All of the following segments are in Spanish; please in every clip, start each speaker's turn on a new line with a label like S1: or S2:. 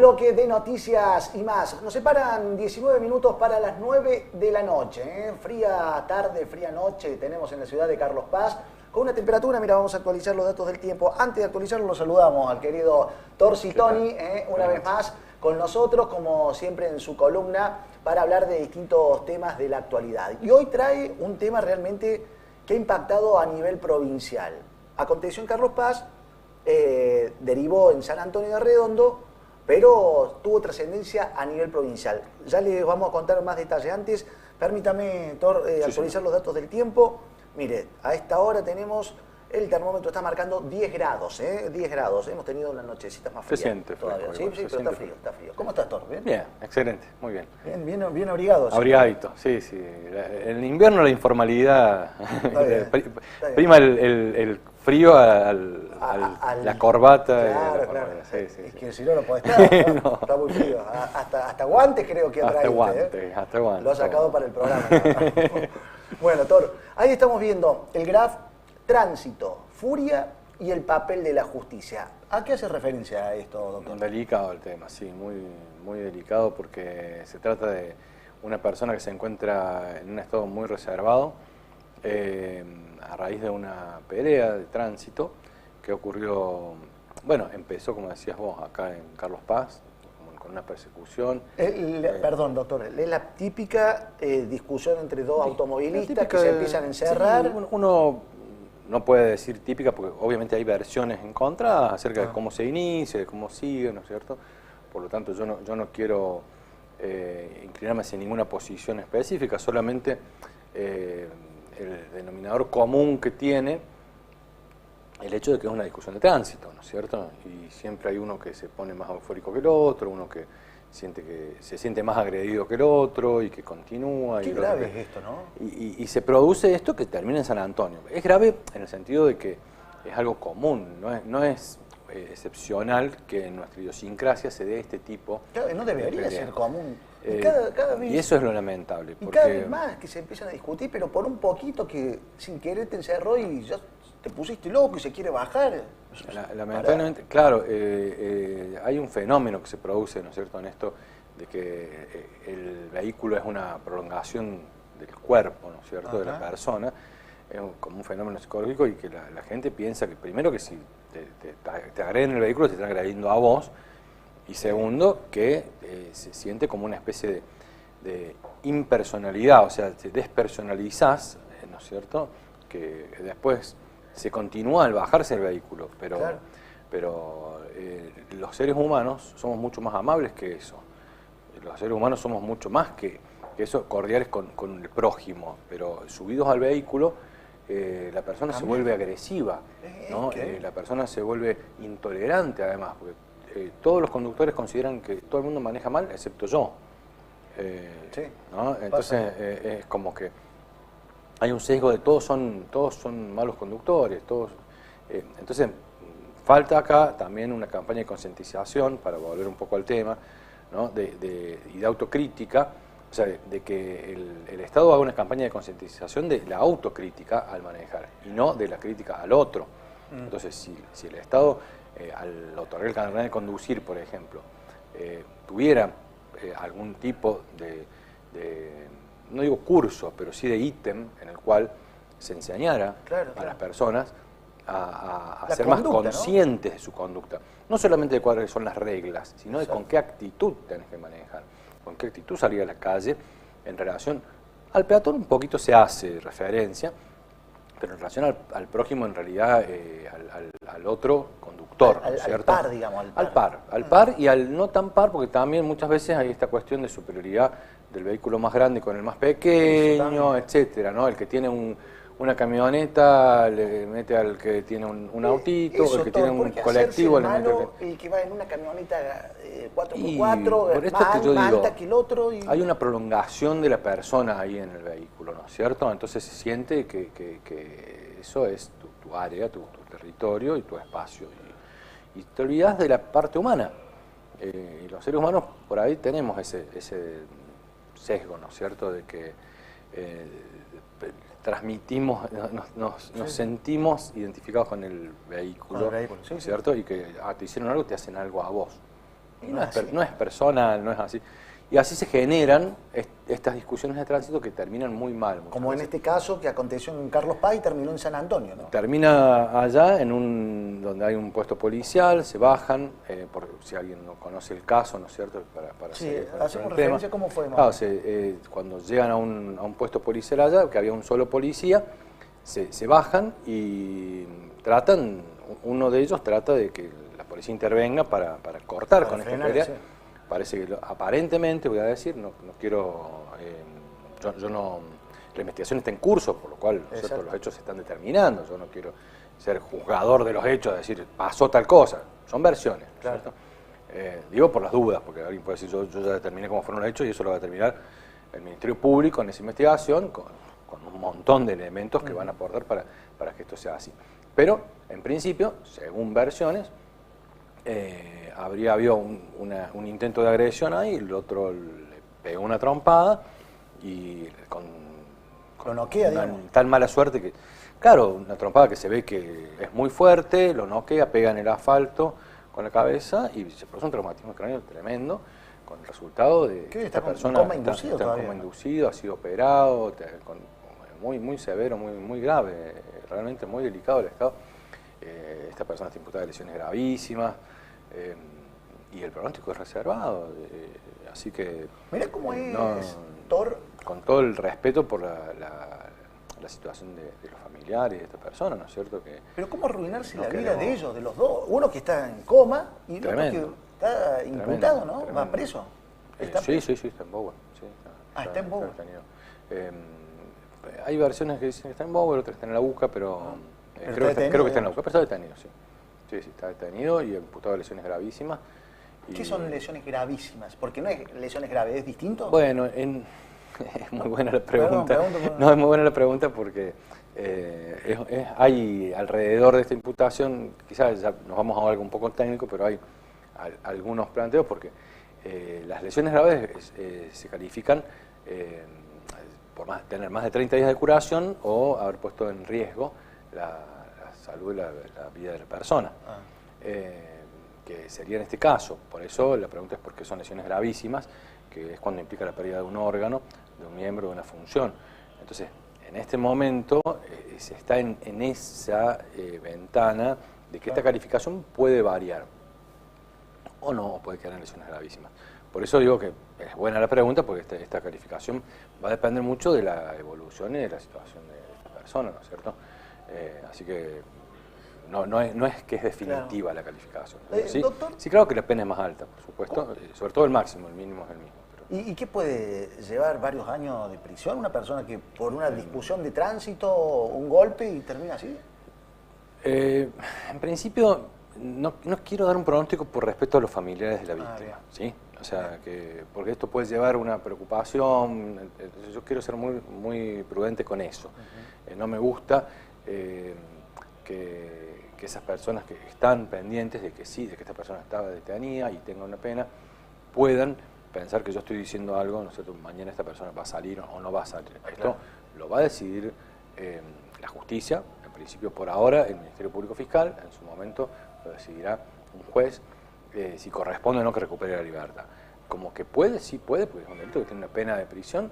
S1: bloque de noticias y más. Nos separan 19 minutos para las 9 de la noche. Fría tarde, fría noche tenemos en la ciudad de Carlos Paz. Con una temperatura, mira, vamos a actualizar los datos del tiempo. Antes de actualizarlo, lo saludamos al querido Torcitoni, una vez más con nosotros, como siempre en su columna, para hablar de distintos temas de la actualidad. Y hoy trae un tema realmente que ha impactado a nivel provincial. Aconteció en Carlos Paz, derivó en San Antonio de Redondo, pero tuvo trascendencia a nivel provincial. Ya les vamos a contar más detalles. Antes, permítame, actualizar los datos del tiempo. Mire, a esta hora tenemos, el termómetro está marcando 10 grados, 10 grados. Hemos tenido unas nochecitas más frías.
S2: Se siente
S1: todavía.
S2: Frío,
S1: sí, pero está frío, está frío. ¿Cómo estás, Tor? ¿Bien?
S2: Bien, excelente, muy bien.
S1: Bien abrigado.
S2: Abrigadito, sí. En invierno la informalidad prima el frío a la corbata.
S1: Claro.
S2: Sí.
S1: Es que si no, no podés estar, ¿no? Está muy frío. Hasta guantes creo que ha traído.
S2: Hasta guantes.
S1: Lo ha sacado para el programa. Bueno, Tor, ahí estamos viendo el graph tránsito, furia y el papel de la justicia. ¿A qué hace referencia a esto, doctor?
S2: Delicado el tema, sí, muy delicado, porque se trata de una persona que se encuentra en un estado muy reservado a raíz de una pelea de tránsito que ocurrió, bueno, empezó, como decías vos, acá en Carlos Paz, con una persecución.
S1: Perdón, doctor, es la típica discusión entre dos automovilistas que se empiezan a encerrar.
S2: Sí, uno no puede decir típica porque obviamente hay versiones encontradas acerca de cómo se inicia, de cómo sigue, ¿no es cierto? Por lo tanto, yo no quiero inclinarme hacia ninguna posición específica, solamente el denominador común que tiene el hecho de que es una discusión de tránsito, ¿no es cierto? Y siempre hay uno que se pone más eufórico que el otro, uno que se siente más agredido que el otro y que continúa.
S1: Qué grave es esto, ¿no?
S2: Y se produce esto que termina en San Antonio. Es grave en el sentido de que es algo común, no es excepcional que en nuestra idiosincrasia se dé este tipo.
S1: Claro, no debería ser común.
S2: Cada vez, y eso es lo lamentable.
S1: Y cada vez más que se empiezan a discutir, pero por un poquito que sin querer te encerró y ya te pusiste loco y se quiere bajar.
S2: Lamentablemente, claro, hay un fenómeno que se produce, ¿no es cierto?, en esto, de que el vehículo es una prolongación del cuerpo, ¿no es cierto?, de la persona, es como un fenómeno psicológico, y que la gente piensa que primero que si te agreden el vehículo te están agrediendo a vos, y segundo que se siente como una especie de impersonalidad, o sea, te despersonalizás, ¿no es cierto?, que después se continúa al bajarse el vehículo, pero los seres humanos somos mucho más amables que eso. Los seres humanos somos mucho más que eso, cordiales con el prójimo, pero subidos al vehículo, la persona se vuelve agresiva, ¿no? La persona se vuelve intolerante además, porque todos los conductores consideran que todo el mundo maneja mal, excepto yo. ¿No? Entonces es como que hay un sesgo de todos son malos conductores, entonces falta acá también una campaña de concientización, para volver un poco al tema, ¿no?, y de autocrítica, o sea, de que el Estado haga una campaña de concientización de la autocrítica al manejar, y no de la crítica al otro. Entonces, si el Estado, al otorgar el carnet de conducir, por ejemplo, tuviera algún tipo de no digo curso, pero sí de ítem en el cual se enseñara a las personas a ser más conscientes, ¿no?, de su conducta. No solamente de cuáles son las reglas, sino de con qué actitud tenés que manejar, con qué actitud salir a la calle en relación al peatón. Un poquito se hace referencia, pero en relación al prójimo, en realidad al otro conductor, ¿cierto?
S1: Al par, digamos.
S2: Al par y al no tan par, porque también muchas veces hay esta cuestión de superioridad del vehículo más grande con el más pequeño, etcétera, ¿no? El que tiene una camioneta le mete al que tiene un autito, el que tiene un colectivo le mete
S1: el que va en una camioneta 4x4,
S2: por esto que yo digo,
S1: alta que el otro.
S2: Hay una prolongación de la persona ahí en el vehículo, ¿no es cierto? Entonces se siente que eso es tu área, tu territorio y tu espacio. Y te olvidas de la parte humana. Y los seres humanos por ahí tenemos ese sesgo, ¿no es cierto?, de que transmitimos, nos sentimos identificados con el vehículo, ¿no es cierto?, y que te hicieron algo, te hacen algo a vos. Y no es personal, no es así. Y así se generan estas discusiones de tránsito que terminan muy mal.
S1: Como en este caso que aconteció en Carlos Paz y terminó en San Antonio, ¿no?
S2: Termina allá, donde hay un puesto policial, se bajan, por si alguien no conoce el caso, ¿no es cierto? Para
S1: sí, hacemos referencia a cómo fue.
S2: Claro, cuando llegan a un puesto policial allá, que había un solo policía, se bajan y uno de ellos trata de que la policía intervenga para cortar con esta pelea. Sí. Parece que aparentemente, voy a decir, no quiero, la investigación está en curso, por lo cual ¿cierto? Los hechos se están determinando. Yo no quiero ser juzgador de los hechos, decir, pasó tal cosa. Son versiones, claro. ¿Cierto? Digo por las dudas, porque alguien puede decir, yo ya determiné cómo fueron los hechos y eso lo va a determinar el Ministerio Público en esa investigación con un montón de elementos que van a aportar para que esto sea así. Pero, en principio, según versiones, habría habido un intento de agresión ahí, el otro le pegó una trompada y con tal mala suerte que, claro, una trompada que se ve que es muy fuerte, lo noquea, pega en el asfalto con la cabeza y se produce un traumatismo cráneo tremendo, con el resultado de que esta persona está en coma inducido, ha sido operado, muy severo, muy grave, realmente muy delicado el estado. Esta persona está imputada de lesiones gravísimas. Y el pronóstico es reservado, así que...
S1: Mira cómo es, Thor.
S2: Con todo el respeto por la situación de los familiares de esta persona, ¿no es cierto?
S1: Pero cómo arruinarse la vida de ellos, de los dos. Uno que está en coma y el otro que está imputado, ¿no? Va preso.
S2: Sí, está en Bowen. Sí,
S1: está en Bowen.
S2: Hay versiones que dicen que está en Bowen, otras que está en la UCA, pero creo que está en la UCA, pero está detenido, sí. Sí, está detenido y imputado de lesiones gravísimas.
S1: ¿Qué son lesiones gravísimas? Porque no es lesiones graves, ¿es distinto?
S2: Bueno, es muy buena la pregunta. No, es muy buena la pregunta porque hay alrededor de esta imputación, quizás ya nos vamos a algo un poco técnico, pero hay algunos planteos porque las lesiones graves se califican por tener más de 30 días de curación o haber puesto en riesgo la salud y la vida de la persona, que sería en este caso. Por eso la pregunta es por qué son lesiones gravísimas, que es cuando implica la pérdida de un órgano, de un miembro, de una función. Entonces, en este momento se está en esa ventana de que esta calificación puede variar, o no, puede quedar en lesiones gravísimas. Por eso digo que es buena la pregunta, porque esta calificación va a depender mucho de la evolución y de la situación de esta persona, ¿no es cierto? Así que no es que es definitiva la calificación. ¿Sí? Sí, claro que la pena es más alta, por supuesto, sobre todo el máximo, el mínimo es el mismo. Pero...
S1: ¿Y qué puede llevar varios años de prisión una persona que por una discusión de tránsito, un golpe y termina así?
S2: En principio, no quiero dar un pronóstico por respeto a los familiares de la víctima, ¿sí? O sea, porque esto puede llevar una preocupación, yo quiero ser muy prudente con eso. No me gusta que esas personas que están pendientes de que sí, de que esta persona estaba detenida y tenga una pena, puedan pensar que yo estoy diciendo algo, ¿no es cierto? Mañana esta persona va a salir o no va a salir. Esto lo va a decidir la justicia, en principio por ahora el Ministerio Público Fiscal, en su momento lo decidirá un juez, si corresponde o no que recupere la libertad. Como que puede, sí puede, porque es un delito que tiene una pena de prisión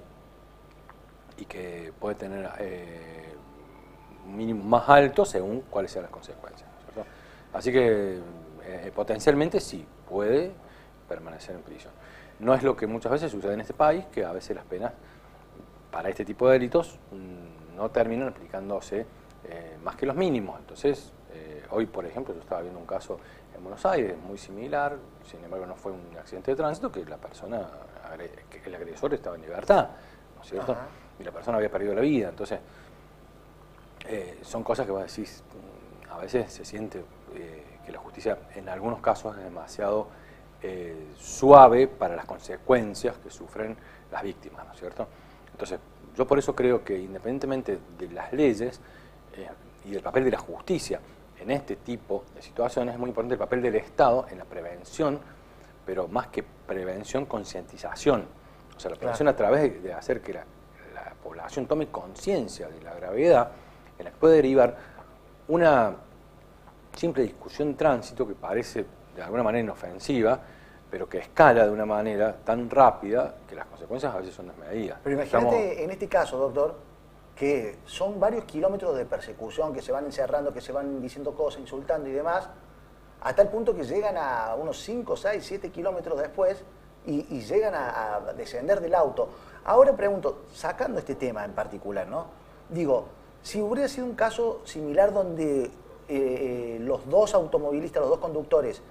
S2: y que puede tener un mínimo más alto según cuáles sean las consecuencias, ¿cierto? Así que potencialmente sí puede permanecer en prisión. No es lo que muchas veces sucede en este país, que a veces las penas para este tipo de delitos no terminan aplicándose más que los mínimos. Entonces, hoy, por ejemplo, yo estaba viendo un caso en Buenos Aires muy similar, sin embargo no fue un accidente de tránsito, que que el agresor estaba en libertad, ¿no es cierto? Y la persona había perdido la vida. Entonces, son cosas que vos decís, a veces se siente que la justicia en algunos casos es demasiado suave para las consecuencias que sufren las víctimas, ¿no es cierto? Entonces, yo por eso creo que independientemente de las leyes y del papel de la justicia en este tipo de situaciones, es muy importante el papel del Estado en la prevención, pero más que prevención, concientización. O sea, la prevención a través de hacer que la población tome conciencia de la gravedad en la que puede derivar una simple discusión de tránsito que parece de alguna manera inofensiva, pero que escala de una manera tan rápida que las consecuencias a veces son desmedidas.
S1: Pero imagínate en este caso, doctor, que son varios kilómetros de persecución, que se van encerrando, que se van diciendo cosas, insultando y demás, hasta el punto que llegan a unos 5, 6, 7 kilómetros después y llegan a descender del auto. Ahora pregunto, sacando este tema en particular, ¿no? Digo, si hubiera sido un caso similar donde los dos automovilistas, los dos conductores,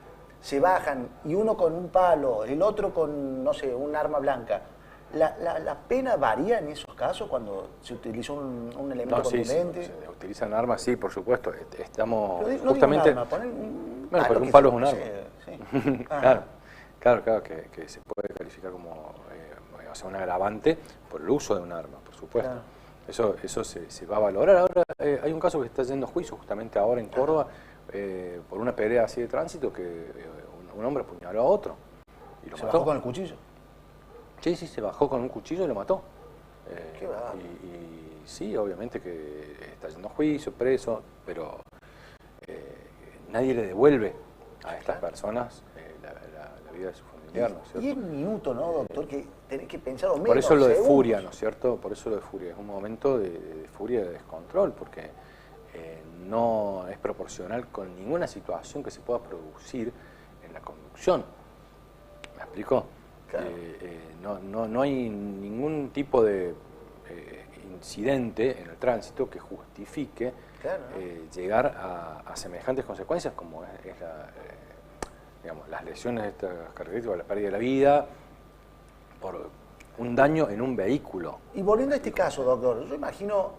S1: se bajan y uno con un palo, el otro con, no sé, un arma blanca, ¿la pena varía en esos casos cuando se utiliza un elemento contundente?
S2: Sí, se utilizan armas, sí, por supuesto. Estamos
S1: no
S2: justamente...
S1: Digo un arma,
S2: bueno, porque un palo es un arma.
S1: Sí.
S2: Claro, que se puede calificar como o sea, un agravante por el uso de un arma, por supuesto. Claro. Eso se va a valorar. Ahora hay un caso que está yendo a juicio justamente ahora en Córdoba por una pelea así de tránsito que un hombre apuñaló a otro y lo mató.
S1: ¿Se bajó con el cuchillo?
S2: Sí, se bajó con un cuchillo y lo mató.
S1: Qué va.
S2: Y sí, obviamente que está yendo a juicio, preso, pero nadie le devuelve a estas personas la vida de su familiar, ¿no es cierto?
S1: Y es un minuto, ¿no, doctor? Que tenés que pensar menos.
S2: Por eso lo de
S1: segundos.
S2: furia, ¿no es cierto? Por eso lo de furia. Es un momento de furia, de descontrol, porque no es proporcional con ninguna situación que se pueda producir en la conducción. ¿Me explico?
S1: Claro.
S2: No hay ningún tipo de incidente en el tránsito que justifique llegar a semejantes consecuencias como es digamos, las lesiones de estas características, la pérdida de la vida por un daño en un vehículo.
S1: Y volviendo a este caso, doctor, yo imagino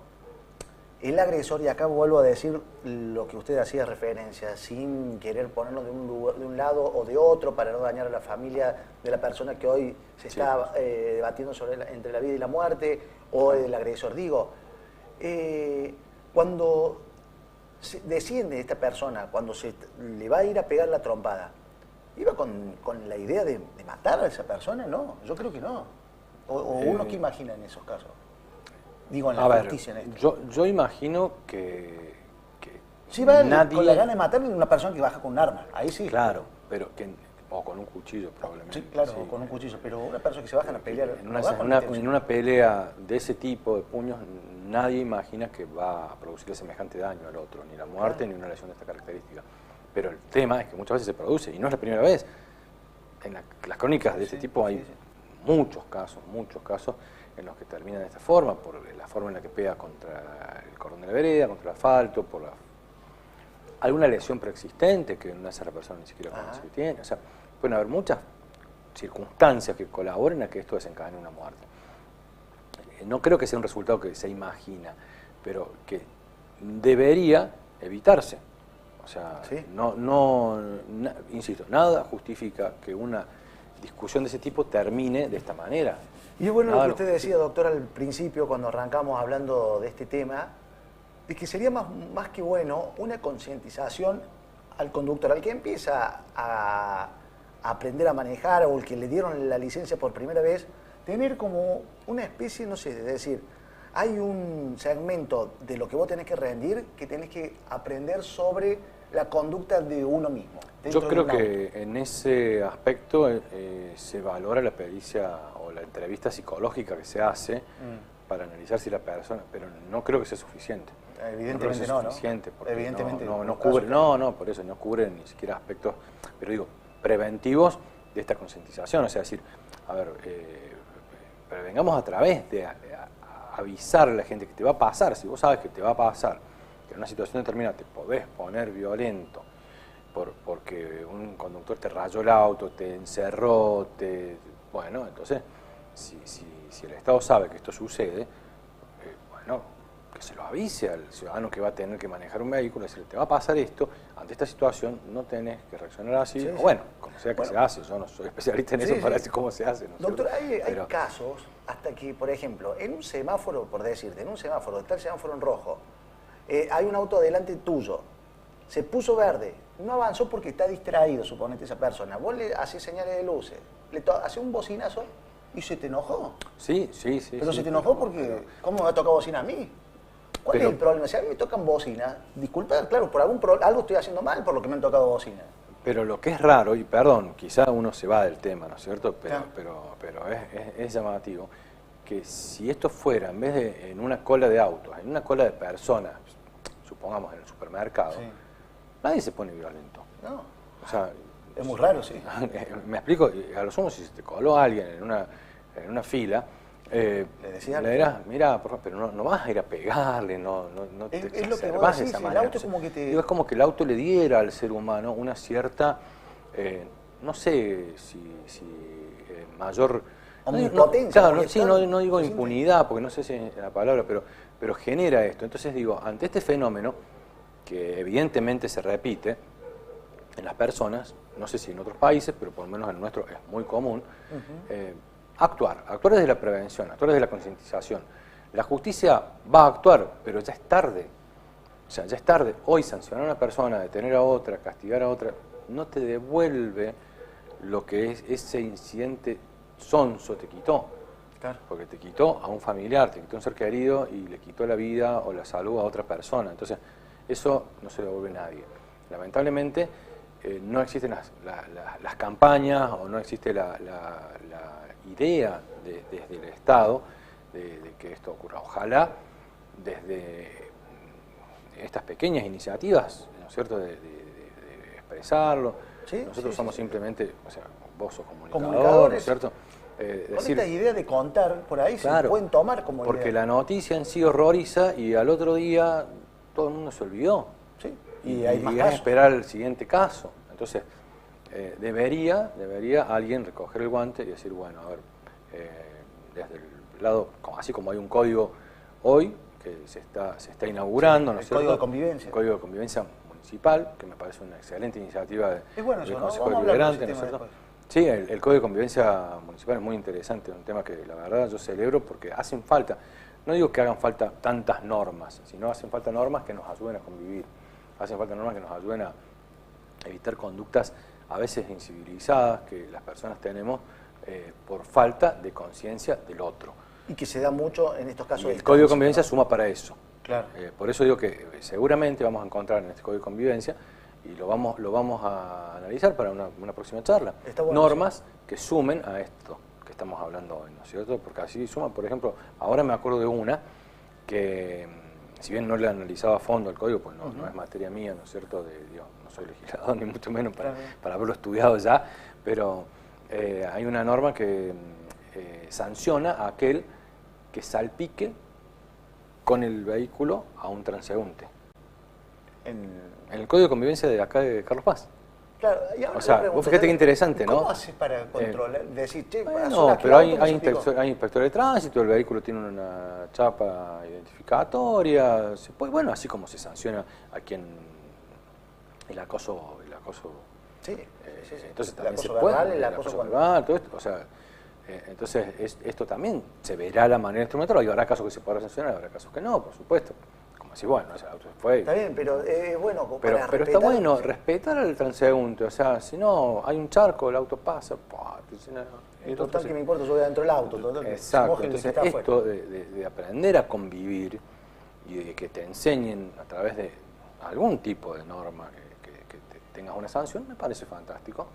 S1: el agresor, y acá vuelvo a decir lo que usted hacía referencia, sin querer ponerlo de un lado o de otro para no dañar a la familia de la persona que hoy se está debatiendo entre la vida y la muerte, o el agresor. Digo, cuando desciende esta persona, cuando se le va a ir a pegar la trompada, ¿iba con la idea de matar a esa persona? No, yo creo que no. O uno que imagina en esos casos. Digo, en la justicia. En esto.
S2: Yo imagino que
S1: sí, va nadie... con la gana de matar a una persona que baja con un arma, ahí sí.
S2: Claro, pero o con un cuchillo probablemente.
S1: Sí, claro, o con un cuchillo, pero una persona que se baja a pelear...
S2: En una pelea de ese tipo de puños, nadie imagina que va a producirle semejante daño al otro, ni la muerte ni una lesión de esta característica. Pero el tema es que muchas veces se produce, y no es la primera vez. En las crónicas de este tipo hay muchos casos en los que terminan de esta forma, por la forma en la que pega contra el cordón de la vereda, contra el asfalto, por alguna lesión preexistente que no hace la persona ni siquiera conoce que tiene. O sea, pueden haber muchas circunstancias que colaboren a que esto desencadene una muerte. No creo que sea un resultado que se imagina, pero que debería evitarse. O sea, insisto, nada justifica que una discusión de ese tipo termine de esta manera.
S1: Y es bueno lo que usted decía, doctor, al principio, cuando arrancamos hablando de este tema, de que sería más que bueno una concientización al conductor, al que empieza a aprender a manejar o el que le dieron la licencia por primera vez, tener como una especie, no sé, de decir, hay un segmento de lo que vos tenés que rendir que tenés que aprender sobre la conducta de uno mismo.
S2: Yo creo que en ese aspecto se valora la pericia o la entrevista psicológica que se hace para analizar si la persona, pero no creo que sea suficiente.
S1: Evidentemente
S2: no, suficiente porque
S1: evidentemente
S2: no cubre, por eso no cubre ni siquiera aspectos, pero digo, preventivos de esta concientización, o sea, decir, a ver, prevengamos a través de avisarle a la gente que te va a pasar, si vos sabes que te va a pasar, que en una situación determinada te podés poner violento porque un conductor te rayó el auto, te encerró, bueno, entonces, si el Estado sabe que esto sucede, bueno, que se lo avise al ciudadano que va a tener que manejar un vehículo, decirle, te va a pasar esto, ante esta situación no tenés que reaccionar así, o bueno, como sea que se hace, yo no soy especialista en eso para decir cómo se hace. ¿No?
S1: Doctor, hay casos hasta que, por ejemplo, en un semáforo, por decirte, en un semáforo, está el semáforo en rojo, hay un auto delante tuyo, se puso verde, no avanzó porque está distraído, suponete esa persona, vos le hacés señales de luces, le hacés un bocinazo y se te enojó.
S2: Sí.
S1: Pero se te enojó porque, ¿cómo me ha tocado bocina a mí? ¿Cuál es el problema? Si a mí me tocan bocina, disculpa, claro, por algo estoy haciendo mal por lo que me han tocado bocina.
S2: Pero lo que es raro, y perdón, quizá uno se va del tema, ¿no es cierto? Pero es llamativo, que si esto fuera, en vez de en una cola de autos, en una cola de personas, supongamos en el supermercado, sí, nadie se pone violento.
S1: No.
S2: O sea,
S1: es muy raro, sí.
S2: Me explico, a lo sumo si se te coló alguien en una fila, le dirás, mira, pero no vas a ir a pegarle, no te exacerbás de esa manera. El auto como que digo, es como que el auto le diera al ser humano una cierta, no sé si mayor...
S1: omnipotencia.
S2: Claro, sí, no digo impunidad, porque no sé si es la palabra, pero genera esto. Entonces digo, ante este fenómeno, que evidentemente se repite en las personas, no sé si en otros países, pero por lo menos en el nuestro es muy común, actuar desde la prevención, actuar desde la concientización. La justicia va a actuar, pero ya es tarde. O sea, ya es tarde. Hoy sancionar a una persona, detener a otra, castigar a otra, no te devuelve lo que ese incidente sonso te quitó. Claro. Porque te quitó a un familiar, te quitó a un ser querido y le quitó la vida o la salud a otra persona. Entonces, eso no se lo devuelve a nadie. Lamentablemente, no existen las campañas o no existe la idea desde el Estado de que esto ocurra. Ojalá desde estas pequeñas iniciativas, ¿no es cierto?, de expresarlo. ¿Sí? Nosotros somos simplemente, o sea, vos sos comunicador, ¿no es cierto?
S1: Con esta idea de contar, por ahí claro, se pueden tomar como
S2: porque
S1: idea.
S2: La noticia en sí horroriza y al otro día todo el mundo se olvidó.
S1: Sí. Y hay más
S2: casos. A esperar el siguiente caso. Entonces, debería alguien recoger el guante y decir, bueno, a ver, desde el lado, así como hay un código hoy que se está inaugurando, ¿no es cierto?
S1: Código de convivencia.
S2: El código de convivencia municipal, que me parece una excelente iniciativa
S1: es bueno
S2: del
S1: eso,
S2: Consejo
S1: ¿no?
S2: Deliberante, ¿no es cierto? Sí, el código de convivencia municipal es muy interesante, es un tema que la verdad yo celebro porque hacen falta, no digo que hagan falta tantas normas, sino hacen falta normas que nos ayuden a convivir, hacen falta normas que nos ayuden a evitar conductas a veces incivilizadas que las personas tenemos por falta de conciencia del otro.
S1: Y que se da mucho en estos casos.
S2: El Código de Convivencia suma para eso.
S1: Claro.
S2: Por eso digo que seguramente vamos a encontrar en este Código de Convivencia, y lo vamos a analizar para una próxima charla, bueno, normas que sumen a esto que estamos hablando hoy, ¿no es cierto? Porque así suman, por ejemplo, ahora me acuerdo de una que, si bien no le he analizado a fondo el código, pues no es materia mía, ¿no es cierto? No soy legislador, ni mucho menos para haberlo estudiado ya, pero hay una norma que sanciona a aquel que salpique con el vehículo a un transeúnte. En el Código de Convivencia de acá de Carlos Paz.
S1: Claro,
S2: o sea, vos fíjate qué interesante, ¿no?
S1: ¿Cómo haces para controlar? Decir, che,
S2: no, pero hay inspectores de tránsito, el vehículo tiene una chapa identificatoria, se puede, bueno, así como se sanciona a quien el acoso
S1: sí,
S2: entonces también se puede, el acoso verbal, todo esto, o sea, entonces esto también se verá la manera instrumental, habrá casos que se podrá sancionar, habrá casos que no, por supuesto. Así, bueno, ese auto fue.
S1: Está bien, pero es bueno
S2: pero está bueno respetar al transeúnte, o sea, si no hay un charco, el auto pasa,
S1: total que me importa, yo voy adentro del auto. Total,
S2: exacto, entonces esto de aprender a convivir y de que te enseñen a través de algún tipo de norma que tengas una sanción, me parece fantástico.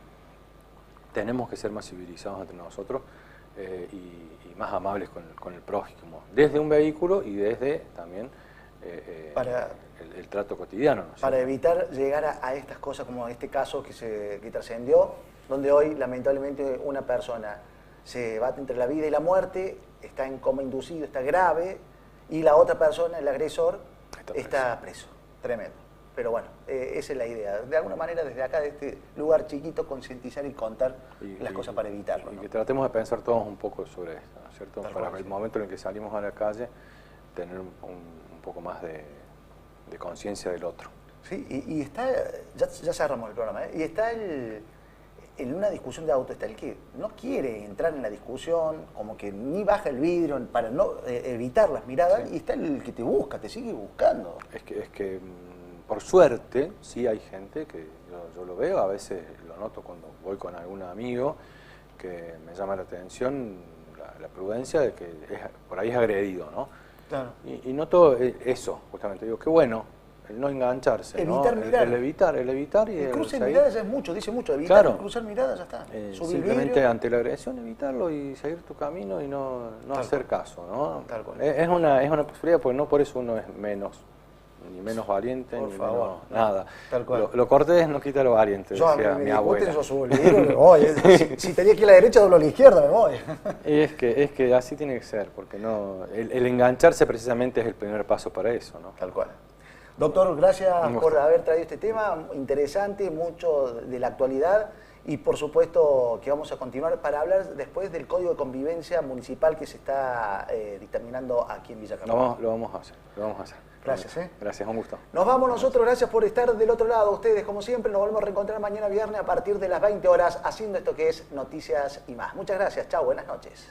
S2: Tenemos que ser más civilizados entre nosotros y más amables con el prójimo, desde un vehículo y desde también para el trato cotidiano, ¿no?
S1: Para evitar llegar a estas cosas como este caso que trascendió, donde hoy lamentablemente una persona se bate entre la vida y la muerte, está en coma inducido, está grave, y la otra persona, el agresor, está preso. Tremendo. Pero bueno, esa es la idea. De alguna manera, desde acá, de este lugar chiquito, concientizar y contar las cosas para evitarlo.
S2: Y que tratemos de pensar todos un poco sobre esto, ¿no es cierto? Para el momento en el que salimos a la calle, tener un poco más de conciencia del otro.
S1: Sí, y está, ya cerramos el programa, y está en una discusión de auto, está el que no quiere entrar en la discusión, como que ni baja el vidrio para no evitar las miradas, sí. Y está el que te busca, te sigue buscando.
S2: Es que por suerte, sí hay gente que yo lo veo, a veces lo noto cuando voy con algún amigo, que me llama la atención la prudencia de que por ahí es agredido, ¿no?
S1: Claro.
S2: Y noto eso, justamente, digo, qué bueno el no engancharse,
S1: evitar
S2: ¿no?
S1: mirar.
S2: El evitar y
S1: el cruce de
S2: seguir.
S1: miradas es mucho, dice mucho. Evitar,
S2: claro.
S1: cruzar miradas, ya está.
S2: Simplemente ante la agresión evitarlo y seguir tu camino y no hacer caso, ¿no?
S1: Tal cual.
S2: Es una posibilidad, porque no por eso uno es menos, ni menos valiente,
S1: por
S2: ni
S1: favor.
S2: menos nada.
S1: Tal cual.
S2: Lo cortés no quita lo valiente,
S1: Yo
S2: decía mi abuela.
S1: Yo subo el libro, me voy. Si tenía que ir a la derecha, doblo a la izquierda, me voy.
S2: Y es que así tiene que ser, porque no el engancharse precisamente es el primer paso para eso, ¿no?
S1: Tal cual. Doctor, gracias por haber traído este tema interesante, mucho de la actualidad, y por supuesto que vamos a continuar para hablar después del Código de Convivencia Municipal que se está dictaminando aquí en Villa Carlos.
S2: Lo vamos a hacer.
S1: Gracias.
S2: Gracias, un gusto.
S1: Nos vamos nosotros, gracias por estar del otro lado. Ustedes, como siempre, nos volvemos a reencontrar mañana viernes a partir de las 20 horas haciendo esto que es Noticias y Más. Muchas gracias, chao, buenas noches.